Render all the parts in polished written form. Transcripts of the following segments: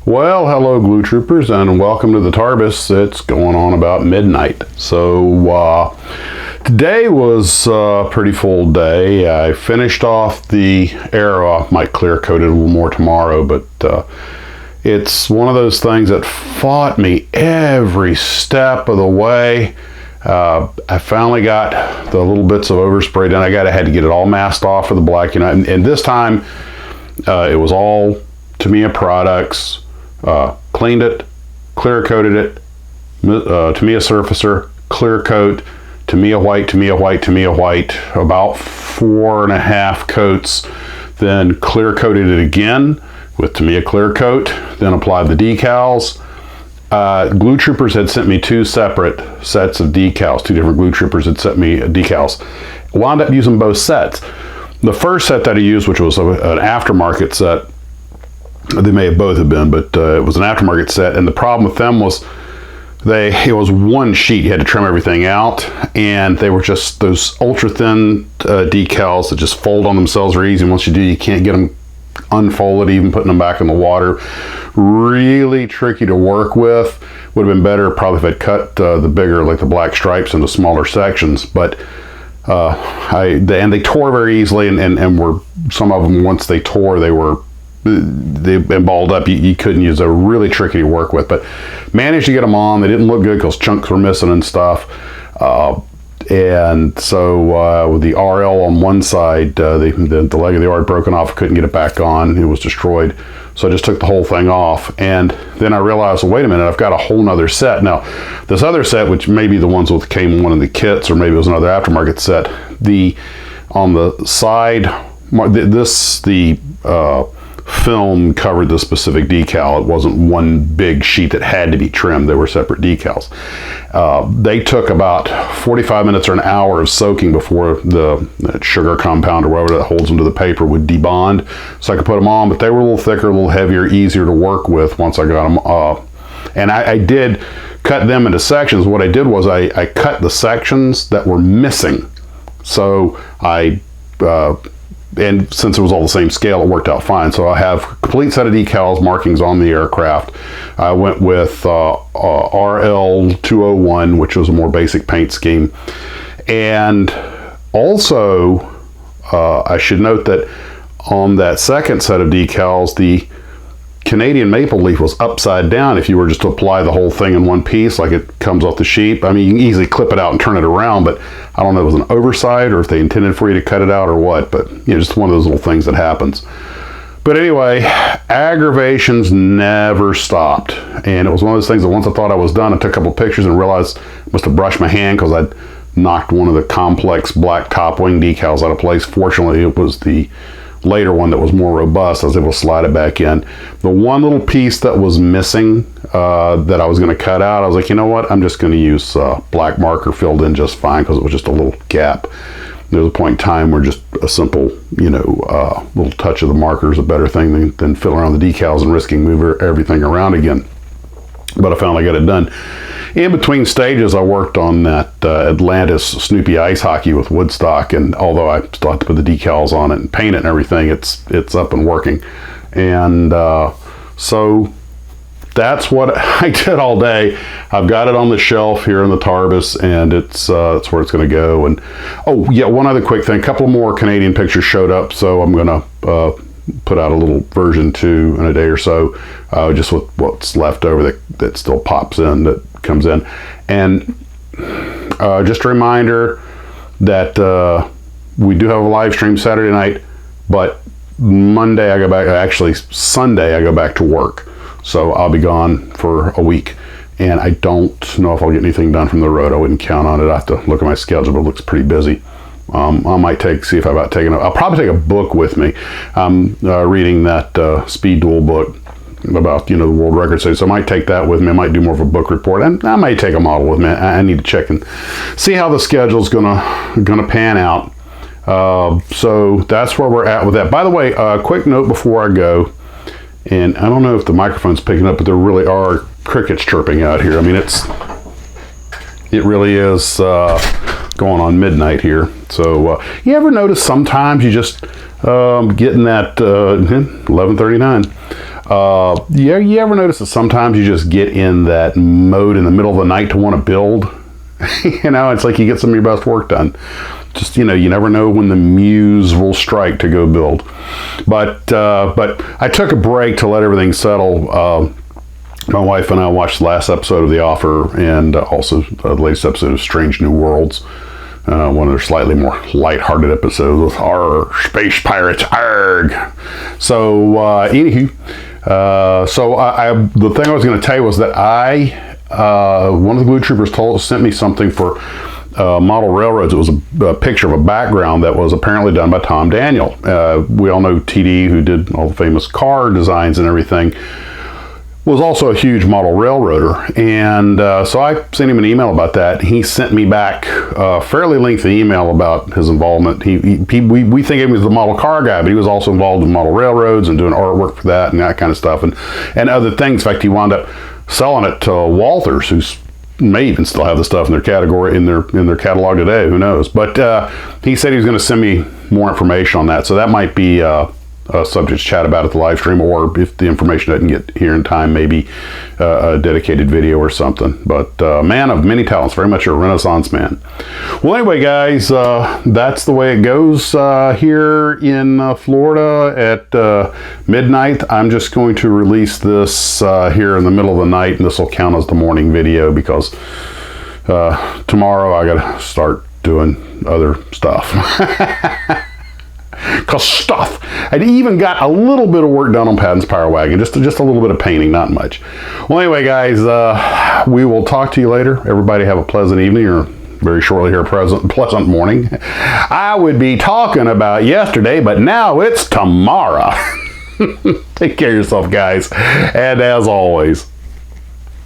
Well, hello glue troopers and welcome to the TARBUS. It's going on about midnight. So today was a pretty full day. I finished off the arrow. I might clear coat it a little more tomorrow, but it's one of those things that fought me every step of the way. I finally got the little bits of overspray done. I had to get it all masked off for the black, and this time it was all Tamiya products. Cleaned it, clear coated it, Tamiya surfacer, clear coat, Tamiya white, Tamiya white, Tamiya white, about 4.5 coats, then clear coated it again with Tamiya clear coat, then applied the decals. Glue Troopers had sent me 2 separate sets of decals. 2 different Glue Troopers had sent me decals. Wound up using both sets. The first set that I used, which was an aftermarket set, they may have both have been, but it was an aftermarket set, and the problem with them was it was one sheet. You had to trim everything out, and they were just those ultra thin decals that just fold on themselves very easy. Once you do, you can't get them unfolded, even putting them back in the water. Really tricky to work with. Would have been better probably if I'd cut the bigger, like the black stripes, into smaller sections, but they tore very easily, and were some of them, once they tore, they've been balled up. You couldn't use. They're really tricky to work with, but managed to get them on. They didn't look good because chunks were missing and stuff. And so with the RL on one side, the leg of the R had broken off. Couldn't get it back on. It was destroyed. So I just took the whole thing off. And then I realized, well, wait a minute, I've got a whole nother set. Now, this other set, which may be the ones with came one of the kits, or maybe it was another aftermarket set, on the side, film covered the specific decal. It wasn't one big sheet that had to be trimmed. They were separate decals. They took about 45 minutes or an hour of soaking before the sugar compound or whatever that holds them to the paper would debond, so I could put them on. But they were a little thicker, a little heavier, easier to work with once I got them off. And I did cut them into sections. What I did was I cut the sections that were missing. So and since it was all the same scale, it worked out fine. So I have a complete set of decals, markings on the aircraft. I went with RL201, which was a more basic paint scheme. And also, I should note that on that second set of decals, the Canadian maple leaf was upside down. If you were just to apply the whole thing in one piece, like it comes off the sheet, I mean, you can easily clip it out and turn it around, but I don't know if it was an oversight or if they intended for you to cut it out or what, but just one of those little things that happens. But anyway, aggravations never stopped. And it was one of those things that once I thought I was done, I took a couple of pictures and realized I must have brushed my hand because I'd knocked one of the complex black top wing decals out of place. Fortunately, it was the later one that was more robust. I was able to slide it back in. The one little piece that was missing that I was going to cut out, I was like, you know what, I'm just going to use black marker, filled in just fine because it was just a little gap. There was a point in time where just a simple, little touch of the marker is a better thing than fiddling around the decals and risking moving everything around again. But I finally got it done. In between stages, I worked on that Atlantis Snoopy ice hockey with Woodstock, and although I still have to put the decals on it and paint it and everything, it's up and working. And so that's what I did all day. I've got it on the shelf here in the TARBUS, and it's where it's going to go. And oh yeah, one other quick thing: a couple more Canadian pictures showed up, so I'm going to put out a little version 2 in a day or so, just with what's left over that still pops in, that comes in. And just a reminder that we do have a live stream Saturday night, but Monday I go back, actually Sunday I go back to work. So I'll be gone for a week, and I don't know if I'll get anything done from the road. I wouldn't count on it. I have to look at my schedule, but it looks pretty busy. I might see if I'll probably take a book with me. I'm reading that Speed Duel book about the world record series, so I might take that with me. I might do more of a book report, and I might take a model with me. I need to check and see how the schedule's gonna pan out. So that's where we're at with that. By the way, quick note before I go, and I don't know if the microphone's picking up, but there really are crickets chirping out here. I mean, it really is going on midnight here. So you ever notice sometimes you just getting that 11:39. Yeah, you ever notice that sometimes you just get in that mode in the middle of the night to want to build? You know, it's like you get some of your best work done. Just, you know, you never know when the muse will strike to go build. But I took a break to let everything settle. My wife and I watched the last episode of The Offer, and also the latest episode of Strange New Worlds. One of their slightly more lighthearted episodes with our space pirates, arg. So, anywho, the thing I was going to tell you was that one of the Glue Troopers sent me something for model railroads. It was a picture of a background that was apparently done by Tom Daniel. We all know TD, who did all the famous car designs and everything, was also a huge model railroader. And so I sent him an email about that. He sent me back a fairly lengthy email about his involvement. We think he was the model car guy, but he was also involved in model railroads and doing artwork for that and that kind of stuff, and other things. In fact, he wound up selling it to Walthers, who's may even still have the stuff in their category in their catalog today. Who knows? But he said he was going to send me more information on that, so that might be a subject to chat about at the live stream, or if the information doesn't get here in time, maybe a dedicated video or something. But man of many talents, very much a Renaissance man. Well, anyway, guys, that's the way it goes here in Florida at midnight. I'm just going to release this here in the middle of the night, and this will count as the morning video, because tomorrow I gotta start doing other stuff. I even got a little bit of work done on Patton's Power Wagon, just a little bit of painting, not much. Well, anyway, guys, we will talk to you later. Everybody have a pleasant evening, or very shortly here, pleasant morning. I would be talking about yesterday, but now it's tomorrow. Take care of yourself, guys, and as always,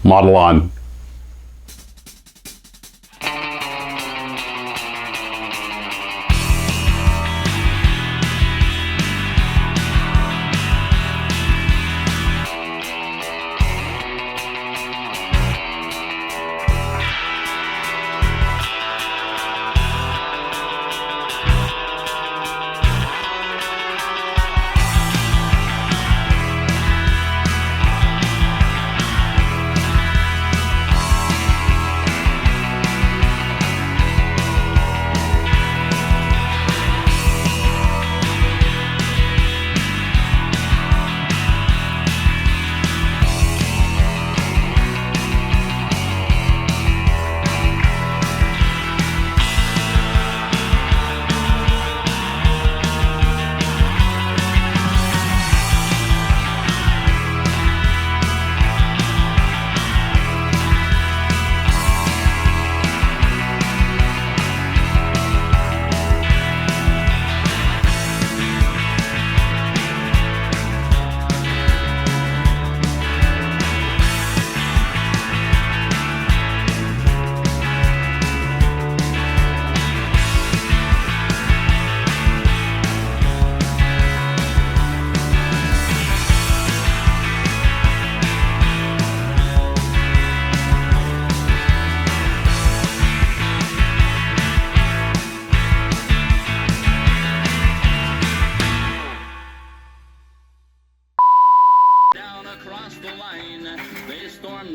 model on.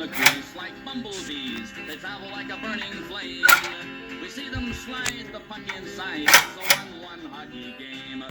the crease like bumblebees. They travel like a burning flame. We see them slide the puck inside. So on one hockey game.